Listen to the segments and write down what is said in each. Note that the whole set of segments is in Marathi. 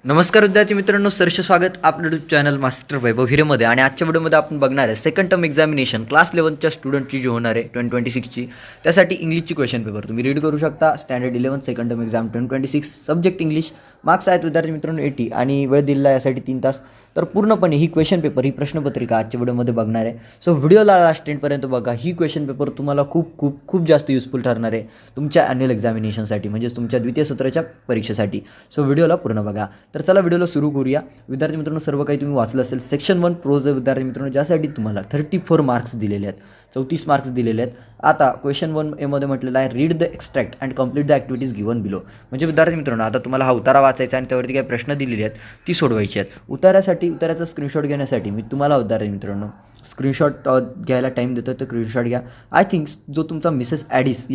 नमस्कार विद्यार्थी मित्रांनो, सरसे स्वागत आपलं यूट्यूब चॅनल मास्टर वैभव हिरेमध्ये. आणि आजच्या व्हिडिओमध्ये आपण बघणार आहे सेकंड टर्म एक्झामिनेशन क्लास 11च्या स्टुडंटची जी होणार आहे 2026ची. त्यासाठी इंग्लिशची क्वेश्चन पेपर तुम्ही रीड करू शकता. Standard 11 second term exam 2026, subject English. Marks आहेत विद्यार्थी मित्रांनो 80 आणि वेळ दिलेला आहे यासाठी 3 तास. तर पूर्णपणे ही क्वेश्चन पेपर, ही प्रश्नपत्रिका आजच्या व्हिडिओमध्ये बघणार आहे. सो व्हिडिओला लास्ट एंडपर्यंत बघा. ही क्वेश्चन पेपर तुम्हाला खूप खूप खूप जास्त युजफुल ठरणार आहे तुमच्या ॲन्युअल एक्झामिनेशनसाठी, म्हणजेच तुमच्या द्वितीय सत्राच्या परीक्षेसाठी. सो व्हिडिओला पूर्ण बघा. तर चला व्हिडिओला सुरू करूया. विद्यार्थी मित्रांनो, सर्व काही तुम्ही वाचलं असेल. सेक्शन 1 प्रोज विद्यार्थी मित्रांनो, ज्यासाठी तुम्हाला 34 मार्क्स दिलेले आहेत, 34 मार्क्स दिलेले आहेत. आता क्वेश्चन 1 मध्ये म्हटलेलं आहे read the extract and complete the activities given below. म्हणजे विद्यार्थी मित्रांनो, आता तुम्हाला हा उतारा वाचायचा आणि त्यावरती काही प्रश्न दिलेले आहेत ती सोडवायची आहेत. उताऱ्याचा स्क्रीनशॉट घेण्यासाठी मी तुम्हाला विद्यार्थी मित्रांनो स्क्रीनशॉट घ्यायला टाईम देतो, तर स्क्रीनशॉट घ्या. आय थिंक जो तुमचा मिसेस ॲडिस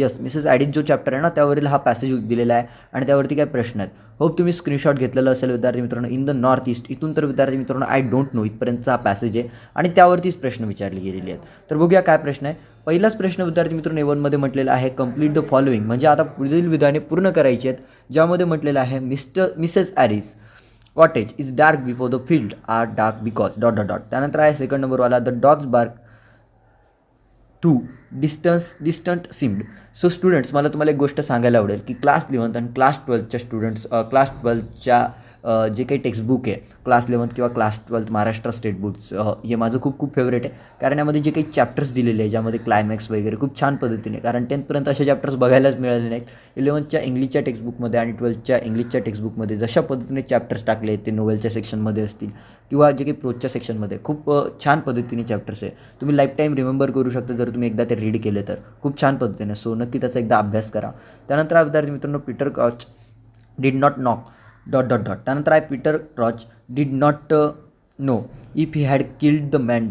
जो चॅप्टर आहे ना, त्यावरील हा पॅसेज दिलेला आहे आणि त्यावरती काय प्रश्न आहेत. होप तुम्ही स्क्रीनशॉट घेतलेलं असेल विद्यार्थी मित्रांनो. इन द नॉर्थ ईस्ट, इथून तर विद्यार्थी मित्रांनो आय डोंट नो इथपर्यंतचा हा पॅसेज आहे आणि त्यावरतीच प्रश्न विचारले गेलेले आहेत. तर बघूया काय प्रश्न आहे. पहिलाच प्रश्न विद्यार्थी मित्रांनो A1मध्ये म्हटलेला आहे कंप्लीट द फॉलोइंग, म्हणजे आता पुढील विधाने पूर्ण करायची आहेत. ज्यामध्ये म्हटलेलं आहे Mrs Aris cottage is dark before the field are dark because ... त्यानंतर आहे सेकंड नंबरवाला the dogs bark too distant seemed. So students, मला तुम्हाला एक गोष्ट सांगायला आवडेल की क्लास 11 आणि क्लास 12च्या स्टुडंट्स, क्लास 12च्या जे काही टेक्स्टबुक आहे क्लास 11 किंवा क्लास 12 महाराष्ट्र स्टेट बोर्ड्स, हे माझं खूप खूप फेवरेट आहे. कारण यामध्ये जे काही चॅप्टर्स दिलेले आहे, ज्यामध्ये क्लायमॅक्स वगैरे खूप छान पद्धतीने, कारण 10th असे चॅप्टर्स बघायलाच मिळाले नाहीत. 11च्या इंग्लिशच्या टेक्स्टबुकमध्ये आणि 12च्या इंग्लिशच्या टेक्स्टबुकमध्ये जशा पद्धतीने चॅप्टर्स टाकले आहेत, ते नोवेलच्या सेक्शनमध्ये असतील किंवा जे काही प्रोजच्या सेक्शनमध्ये, खूप छान पद्धतीने चॅप्टर्स आहे. तुम्ही लाईफ टाईम रिमेंबर करू शकता जर तुम्ही एकदा ते रीड केले तर, खूप छान पद्धतीने. सो नक्की त्याचा एकदा अभ्यास करा. त्यानंतर विद्यार्थी मित्रांनो पीटर क्रॉच डिड नॉट नॉक ... त्यानंतर आहे Peter क्रॉच did not know if he had killed the man ...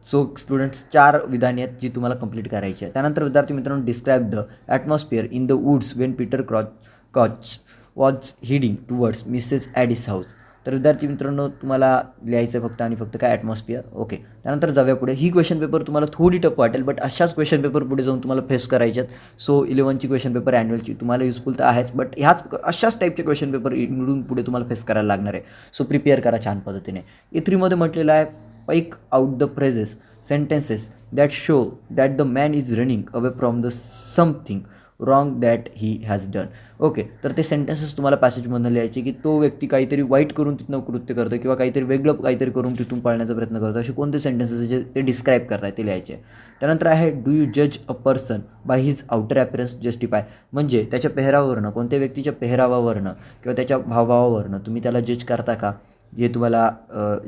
so students 4 विधाने आहेत जी तुम्हाला कंप्लीट करायची आहे. त्यानंतर विद्यार्थी मित्रांनो describe the atmosphere in the woods when Peter Crouch was hiding towards Mrs Addis house. तर विद्यार्थी मित्रांनो तुम्हाला लिहायचं फक्त आणि फक्त काय, ॲटमॉस्फिअर. ओके. त्यानंतर जाऊया पुढे. ही क्वेश्चन पेपर तुम्हाला थोडी टफ वाटेल, बट अशाच क्वेश्चन पेपर पुढे जाऊन तुम्हाला फेस करायचे आहेत. सो 11ची क्वेश्चन पेपर ॲन्युअलची तुम्हाला युजफुल तर आहेच, बट अशाच टाईपचे क्वेश्चन पेपर निवडून पुढे तुम्हाला फेस करायला लागणार आहे. सो प्रिपेअर करा छान पद्धतीने. A3मध्ये म्हटलेलं आहे pick out the phrases sentences that show that the man is running away from the something wrong that he has done. Okay. तर ते सेंटेन्सेस तुम्हाला पॅसेजमधून लिहायचे की तो व्यक्ती काहीतरी वाईट करून तिथनं कृत्य करतो किंवा काहीतरी वेगळं काहीतरी करून तिथून पळण्याचा प्रयत्न करतो, असे कोणते सेंटेन्सेस जे ते डिस्क्राईब करताय ते लिहायचे. त्यानंतर आहे डू यू जज a person by his outer appearance justify, म्हणजे त्याच्या पेहरावावरनं, कोणत्या व्यक्तीच्या पेहरावावरनं किंवा त्याच्या भावभावावरनं तुम्ही त्याला जज करता का, हे तुम्हाला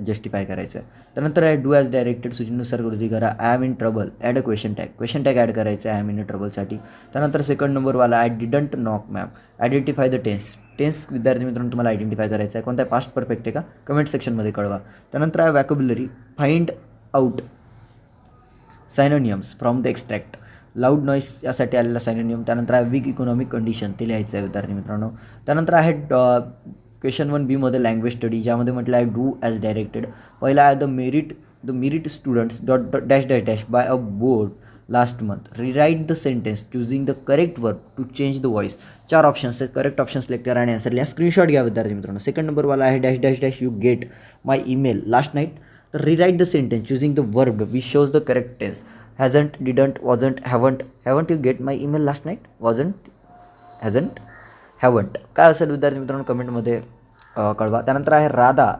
जस्टिफाय करायचं आहे. त्यानंतर आहे डू ॲज डायरेक्टेड, सूचनेनुसार कृती करा. I am in trouble, add a question tag add करायचं आहे आय एम इन ट्रबलसाठी. त्यानंतर सेकंड नंबरवाला I didn't knock ma'am, identify the tense विद्यार्थी मित्रांनो तुम्हाला आयडेंटिफाय करायचं आहे. कोणता आहे, पास्ट परफेक्ट आहे का, कमेंट सेक्शनमध्ये कळवा. त्यानंतर आहे vocabulary, find out synonyms from the extract, loud noise यासाठी आलेला सायनोनियम. त्यानंतर आहे वीक इकॉनॉमिक कंडिशन, ते लिहायचं आहे विद्यार्थी मित्रांनो. त्यानंतर आहे क्वेश्चन 1B मध्ये लँग्वेज स्टडी, ज्यामध्ये म्हटलं आहे डू ॲज डायरेक्टेड. पहिला आहे the merit students dash by a board last month, rewrite the sentence choosing the correct verb to change the voice. 4 options आहेत, करेक्ट ऑप्शन सिलेक्ट करा आणि आन्सर लिहा. स्क्रीनशॉट घ्या विद्यार्थी मित्रांनो. सेकंड नंबरवाला आहे dash you get my email last night. तर rewrite the sentence choosing the verb which shows the correct tense. Hasn't, didn't, wasn't, haven't you get my email last night, wasn't, hasn't, haven't. काय असेल विद्यार्थी मित्रांनो कमेंटमध्ये कळवा. त्यानंतर आहे Radha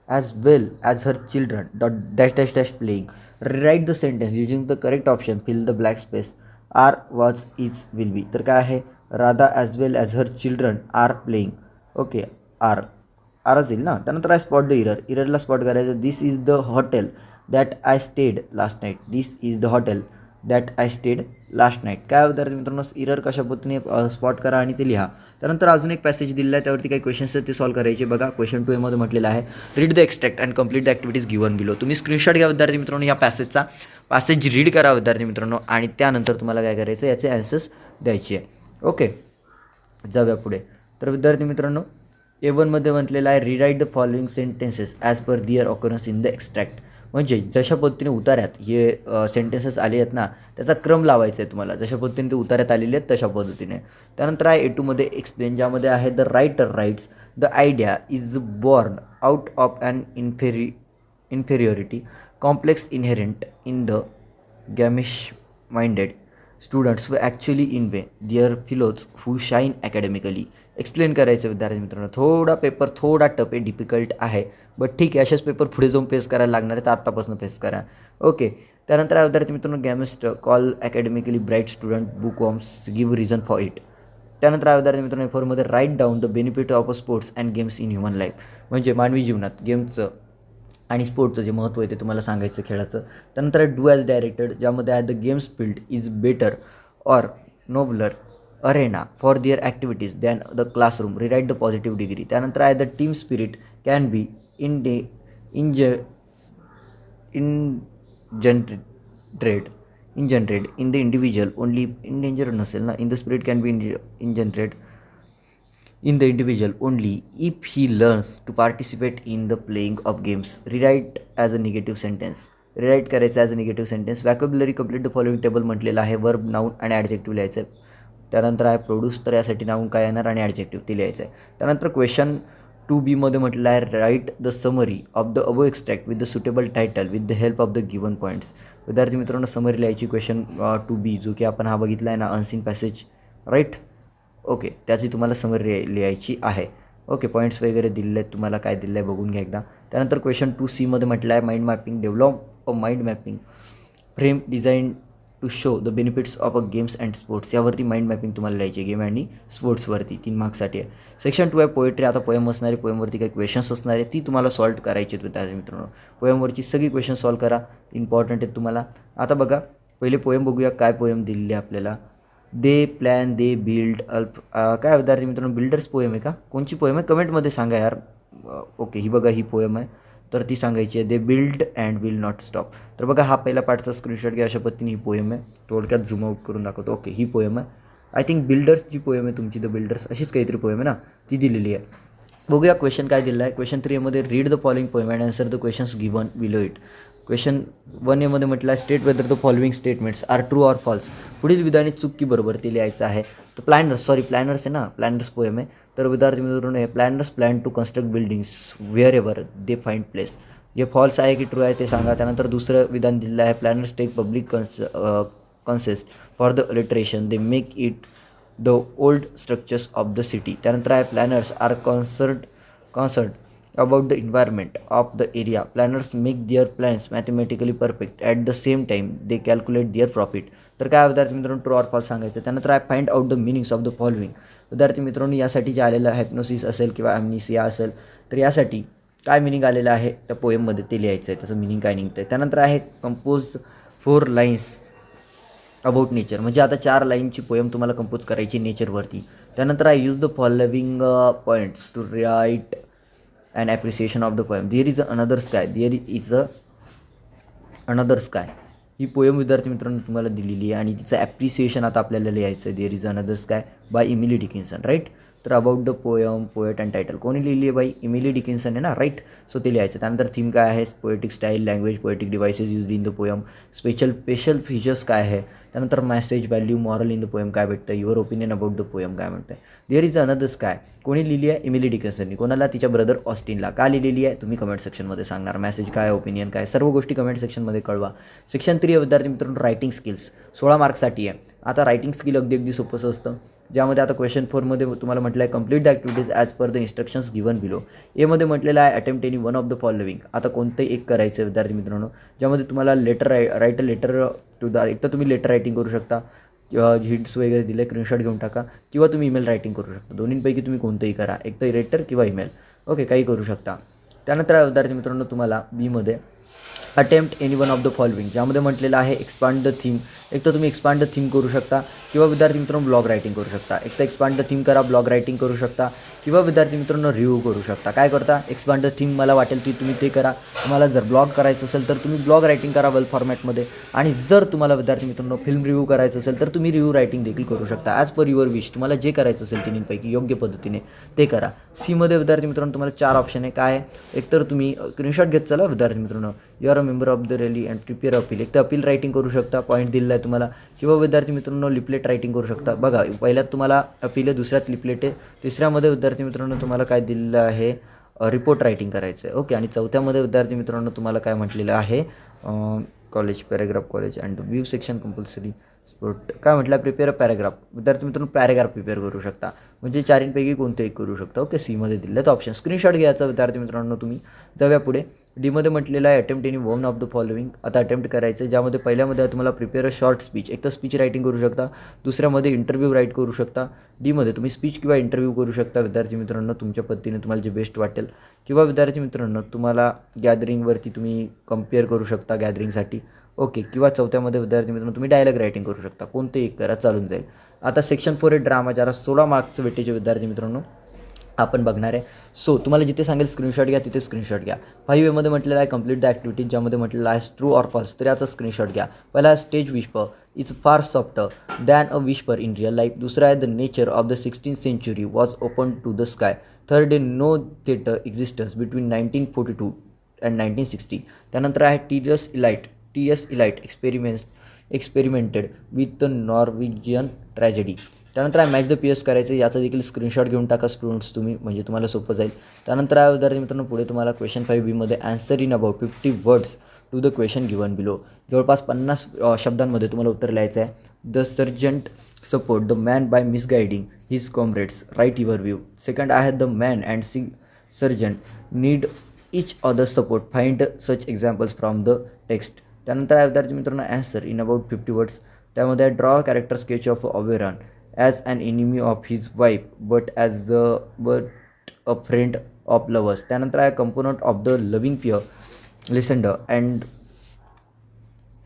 as well as her children dash playing, rewrite the sentence using the correct option, fill the blank space, are was is will be. तर काय आहे, Radha as well as her children are playing. Okay, आरच येईल ना. त्यानंतर आहे स्पॉट द इररला स्पॉट करायचं. This is the hotel that I stayed last night, this is the hotel that I stayed last night. काय विद्यार्थी मित्रांनो इरर कशा पद्धतीने स्पॉट करा आणि ते लिहा. त्यानंतर अजून एक पॅसेज दिलेला आहे, त्यावरती काही क्वेश्चन्स आहेत ते सॉल्व करायचे. बघा क्वेश्चन 2 मध्ये म्हटलेलं आहे read the extract and complete the activities given below. तुम्ही स्क्रीनशॉट घ्या विद्यार्थी मित्रांनो या पॅसेज रीड करा विद्यार्थी मित्रांनो आणि त्यानंतर तुम्हाला काय करायचं, याचे ॲन्सर्स द्यायचे आहे. ओके, जाऊया पुढे. तर विद्यार्थी मित्रांनो A1मध्ये म्हटलेलं आहे rewrite the following sentences as per their occurrence in the extract. म्हणजे जशा पद्धतीने उतार्यात हे सेंटेन्सेस आले आहेत ना, त्याचा क्रम लावायचा आहे तुम्हाला, जशा पद्धतीने ते उतार्यात आलेले आहेत तशा पद्धतीने. त्यानंतर आहे A2मध्ये एक्सप्लेन, ज्यामध्ये आहे the writer writes the idea is born out of an inferiority complex inherent in the gamish minded students who actually envy their fellows who shine academically. Explain करायचं विद्यार्थी मित्रांनो, थोडा पेपर थोडा टफ आहे, डिफिकल्ट आहे, बट ठीक आहे, असेच पेपर पुढे जाऊन फेस करायला लागणार आहे, तर आत्तापासून फेस करा. ओके, त्यानंतर विद्यार्थी मित्रांनो, gamist call academically bright student book worms give reason for it. त्यानंतर विद्यार्थी मित्रांनो, फोरमध्ये write down the benefit of sports and games in human life. म्हणजे मानवी जीवनात गेमचं आणि स्पोर्टचं जे महत्त्व आहे ते तुम्हाला सांगायचं खेळाचं. त्यानंतर डू ॲज डायरेक्टेड, ज्यामध्ये आहे the games field is better or nobler arena for their activities than the classroom, rewrite the positive degree. त्यानंतर आहे the team spirit can be ingenerated in the individual only endangered नसेल ना, in the spirit can be engendered in the individual only if he learns to participate in the playing of games. Rewrite as a negative sentence. Rewrite करायचं as a negative sentence. Vocabulary complete the following table म्हटलेलं आहे. वर्ब, नाऊन आणि ॲडजेक्टिव्ह लिहायचं आहे. त्यानंतर आहे प्रोड्यूस, तर यासाठी नाऊन काय येणार आणि ॲडजेक्टिव्ह ते लिहायचं आहे. त्यानंतर क्वेश्चन 2B म्हटलं आहे write the summary of the above extract with the suitable title with the help of the given points. विद्यार्थी मित्रांनो, समरी लिहायची क्वेश्चन 2B, जो की आपण हा बघितला आहे ना, अनसीन पॅसेज, राईट. ओके, त्याची तुम्हाला समरी लिहायची आहे. ओके, पॉईंट्स वगैरे दिलेले आहेत, तुम्हाला काय दिलं आहे बघून घ्या एकदा. त्यानंतर क्वेश्चन 2C म्हटलं आहे mind mapping, develop a mind mapping frame design to show the benefits of a games and sports. यावरती माइंड मॅपिंग तुम्हाला लिहायची आहे, गेम आणि स्पोर्ट्सवरती, 3 मार्क्ससाठी आहे. सेक्शन 2 आहे पोएट्री. आता पोएम असणार आहे, पोएमवरती काही क्वेश्चन्स असणार आहे, ती तुम्हाला सॉल्व करायची आहेत विद्यार्थी मित्रांनो. पोएमवरची सगळी क्वेश्चन सॉल्व करा, इम्पॉर्टंट आहेत तुम्हाला. आता बघा, पहिले पोएम बघूया, काय पोएम दिलेली आहे आपल्याला. दे प्लॅन दे बिल्ड अल्प, काय विद्यार्थी मित्रांनो, बिल्डर्स पोएम आहे का, कोणची पोएम आहे कमेंटमध्ये सांगा यार. ओके, ही बघा, ही पोएम आहे, तर ती सांगायची आहे. They build and will not stop. तर बघा, हा पहिला पार्टचा स्क्रीनशॉट घ्या, अशा पद्धतीने ही पोएम आहे. थोडक्यात झूम आउट करून दाखवतो. ओके, ही पोएम आहे. आय थिंक बिल्डर्स जी पोएम आहे तुमची, द बिल्डर्स अशीच काहीतरी पोएम आहे ना, ती दिलेली आहे. बघूया क्वेश्चन काय दिलेला आहे. Question 3 read the following poem and answer the questions given below it. Question 1 म्हटलं आहे state whether the following statements are true or false. पुढील विधाने चूक की बरोबर ते लिहायचं आहे. तर प्लॅनर्स आहे ना, प्लॅनर्स पोएम आहे. तर विद्यार्थी मित्रांनो, हे planners plan to construct buildings wherever they find place. जे फॉल्स आहे की ट्रू आहे ते सांगा. त्यानंतर दुसरं विधान दिलेलं आहे planners take public consent for the alteration they make it the old structures of the city. त्यानंतर आहे planners are concerned about the environment of the area. Planners make their plans mathematically perfect. At the same time, they calculate their profit. तर काय विद्यार्थी मित्रांनो, ट्रू ऑर फॉल्स सांगायचं. त्यानंतर I find out the meanings of the following. विद्यार्थी मित्रांनो, यासाठी जे आलेलं आहे हायप्नोसिस असेल किंवा ॲम्नेसिया असेल, तर यासाठी काय मिनिंग आलेलं आहे त्या पोएममध्ये ते लिहायचं आहे, त्याचं मिनिंग काय निघतं आहे. त्यानंतर आहे कंपोज 4 लाईन्स अबाउट नेचर. म्हणजे आता 4 लाईनची पोएम तुम्हाला कंपोज करायची नेचरवरती. त्यानंतर आहे use the following points to write and appreciation of the poem. There is another sky. There is another sky. He poem विद्यार्थी मित्रांनो तुम्हाला दिलेली आहे आणि तिचं ॲप्रिसिएशन आता आपल्याला लिहायचं आहे. There is another sky by Emily Dickinson, right. तर about the poem, poet and title कोणी लिहिली आहे बाई, इमिली डिकिन्सन आहे ना, राईट. सो ते लिहायचं. त्यानंतर थीम काय आहे, poetic style, language, poetic devices use in the poem, special features काय आहे. त्यानंतर message, value, moral in the poem काय भेटतं, your opinion about the poem काय म्हणतं. देअर इज अनदर स्काय कोणी लिहिली आहे, इमिली डिकिन्सननी. कोणाला, तिच्या ब्रदर ऑस्टिनला. का लिहिलेली आहे तुम्ही कमेंट सेक्शनमध्ये सांगणार. मॅसेज काय, ओपिनियन काय, सर्व गोष्टी कमेंट सेक्शनमध्ये कळवा. सेक्शन 3 विद्यार्थी मित्रांनो रायटिंग स्किल्स, 16 मार्क्ससाठी आहे. आता रायटिंग स्किल अगदी सोपंसं असतं, ज्यामध्ये आता क्वेश्चन 4 तुम्हाला म्हटलं आहे complete the activities as per the instructions given below. एमध्ये म्हटलेलं आहे attempt any one of the following. आता कोणतंही एक करायचं आहे विद्यार्थी मित्रांनो, ज्यामध्ये तुम्हाला write a letter to the, एक तर तुम्ही लेटर रायटिंग करू शकता, हिंट्स वगैरे दिले, स्क्रीनशॉट घेऊन टाका, किंवा तुम्ही ईमेल रायटिंग करू शकता. दोन्हींपैकी तुम्ही कोणतंही करा, एक तर लेटर किंवा ईमेल. ओके, काही करू शकता. त्यानंतर विद्यार्थी मित्रांनो तुम्हाला बीमध्ये attempt any one of the following, ज्यामध्ये म्हटलेलं आहे एक्सपांड द थीम. एक तर तुम्ही एक्सपांड द थीम करू शकता, किंवा विद्यार्थी मित्रांनो ब्लॉग रायटिंग करू शकता. एक तर एक्सपांड द थीम करा, ब्लॉग रायटिंग करू शकता, किंवा विद्यार्थी मित्रांनो रिव्ह्यू करू शकता. काय करता, एक्सपांड द थीम मला वाटेल ती तुम्ही ते करा. तुम्हाला जर ब्लॉग करायचं असेल तर तुम्ही ब्लॉग रायटिंग करा वेल फॉर्मॅटमध्ये, आणि जर तुम्हाला विद्यार्थी मित्रांनो फिल्म रिव्ह्यू करायचं असेल तर तुम्ही रिव्ह्यू रायटिंग देखील करू शकता. ॲज पर युअर विश, तुम्हाला जे करायचं असेल तिन्हींपैकी योग्य पद्धतीने ते करा. सीमध्ये विद्यार्थी मित्रांनो तुम्हाला 4 ऑप्शन आहे. काय, एक तर तुम्ही स्क्रीनशॉट घेत चला विद्यार्थी मित्रांनो, you are a member of the rally and prepare appeal. एक तर अपील रायटिंग करू शकता, पॉईंट दिलेला आहे तुम्हाला, किंवा विद्यार्थी मित्रांनो लिपलेट रायटिंग करू शकता. बघा पहिल्यात तुम्हाला अपील आहे, दुसऱ्यात लिपलेट आहे, तिसऱ्यामध्ये विद्यार्थी मित्रांनो तुम्हाला काय दिलेलं आहे रिपोर्ट रायटिंग करायचं आहे. ओके. आणि चौथ्यामध्ये विद्यार्थी मित्रांनो तुम्हाला काय म्हटलेलं आहे college paragraph college and view section compulsory sport काय म्हटलं प्रिपेअर अ पॅराग्राफ. विद्यार्थी मित्रांनो पॅराग्राफ प्रिपेअर करू शकता, म्हणजे चारींपैकी कोणतेही करू शकता. ओके. सीमध्ये दिलेलं तर ऑप्शन स्क्रीनशॉट घ्यायचा विद्यार्थी मित्रांनो तुम्ही. जाऊया पुढे. डीमध्ये म्हटलेलं आहे attempt any one of the following. आता अटेम्प्ट करायचं आहे, ज्यामध्ये पहिल्यामध्ये तुम्हाला प्रिपेअर अ शॉर्ट स्पीच, एक तर स्पीच रायटिंग करू शकता, दुसऱ्यामध्ये इंटरव्ह्यू राईट करू शकता. डीमध्ये तुम्ही स्पीच किंवा इंटरव्ह्यू करू शकता विद्यार्थी मित्रांनो तुमच्या पद्धतीने तुम्हाला जे बेस्ट वाटेल. किंवा विद्यार्थी मित्रांनो तुम्हाला गॅदरिंगवरती तुम्ही कम्पेअर करू शकता गॅदरिंगसाठी. ओके. किंवा चौथ्यामध्ये विद्यार्थी मित्रांनो तुम्ही डायलॉग रायटिंग करू शकता, कोणते एक करा चालून जाईल. आता सेक्शन 4 आहे ड्रामा, ज्याला 16 मार्क्सचं वेटेज विद्यार्थी मित्रांनो आपण बघणार आहे. सो तुम्हाला जिथे सांगेल स्क्रीनशॉट घ्या तिथे स्क्रीनशॉट घ्या. 5A म्हटलेलं आहे कंप्लीट द ॲक्टिव्हिटीज, ज्यामध्ये म्हटलेलं आहे ट्रू ऑर फॉल्स, तर याचा स्क्रीनशॉट घ्या. पहिला stage whisper is far softer than a whisper in real life. दुसरा आहे the nature of the 16th century was open to the sky. Third आहे no theatre existence between 1942 and 1960. त्यानंतर आहे T S. Eliot experimented with the Norwegian tragedy. त्यानंतर आहे मॅच द पी एस करायचं, याचा देखील स्क्रीनशॉट घेऊन टाका स्टुडंट्स तुम्ही, म्हणजे तुम्हाला सोपं जाईल. त्यानंतर आहे विद्यार्थी मित्रांनो पुढे तुम्हाला question 5B answer in about 50 words to the question given below. जवळपास 50 शब्दांमध्ये तुम्हाला उत्तर लिहायचं आहे. The sergeant support the man by misguiding his comrades, write your view. Second आहे the man and sergeant need each other support, find such examples from the text. त्यानंतर आहे विद्यार्थी मित्रांनो आन्सर इन अबाउट 50 वर्ड्स, त्यामध्ये draw character sketch of Oberon as an enemy of his wife but a friend of lovers. त्यानंतर आहे component of the loving pair Lysander and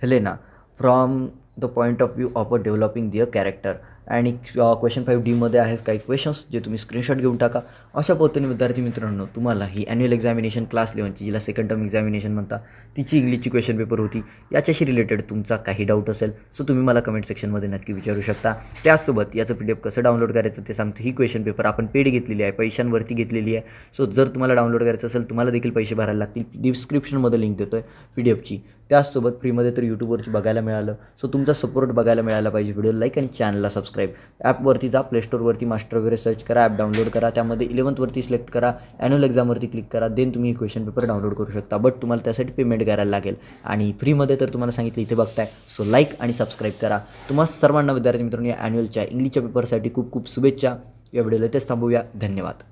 Helena from the point of view of a developing their character. आणि क्वेश्चन 5D आहेत काही क्वेश्चन्स जे तुम्ही स्क्रीनशॉट घेऊन टाका. अशा पद्धतीने विद्यार्थी मित्रांनो तुम्हाला ही ॲन्युअल एक्झामिनेशन क्लास 11ची, जिला सेकंड टर्म एक्झामिनेशन म्हणता, तिची इंग्लिशची क्वेश्चन पेपर होती. याच्याशी रिलेटेड तुमचा काही डाऊट असेल सो तुम्ही मला कमेंट सेक्शनमध्ये नक्की विचारू शकता. त्याचसोबत याचं PDF कसं डाउनलोड करायचं ते सांगतो. ही क्वेश्चन पेपर आपण पेड घेतलेली आहे, पैशांवरती घेतलेली आहे. सो जर तुम्हाला डाउनलोड करायचं असेल तुम्हाला देखील पैसे भरायला लागतील. डिस्क्रिप्शनमध्ये लिंक देतो आहे PDFची. त्याचसोबत फ्रीमध्ये तर यूट्यूबवरती बघायला मिळालं. सो तुमचा सपोर्ट बघायला मिळाला पाहिजे. व्हिडिओ लाईक आणि चॅनलला सबस्क्राईब. ॲपवरती जा, प्लेस्टोरवरती मास्टर वगैरे सर्च करा, ॲप डाउनलोड करा, त्यामध्ये 11th सिलेक्ट करा, ॲन्युअल एक्झामवरती क्लिक करा, देन तुम्ही क्वेश्चन पेपर डाउनलोड करू शकता. बट तुम्हाला त्यासाठी पेमेंट करायला लागेल. आणि फ्रीमध्ये तर तुम्हाला सांगितलं इथे बघताय. सो लाईक आणि सबस्क्राईब करा. तुम्हाला सर्वांना विद्यार्थी मित्रांनो या ॲन्युअलच्या इंग्लिशच्या पेपरसाठी खूप खूप शुभेच्छा. या व्हिडिओला तेच थांबवूया. धन्यवाद.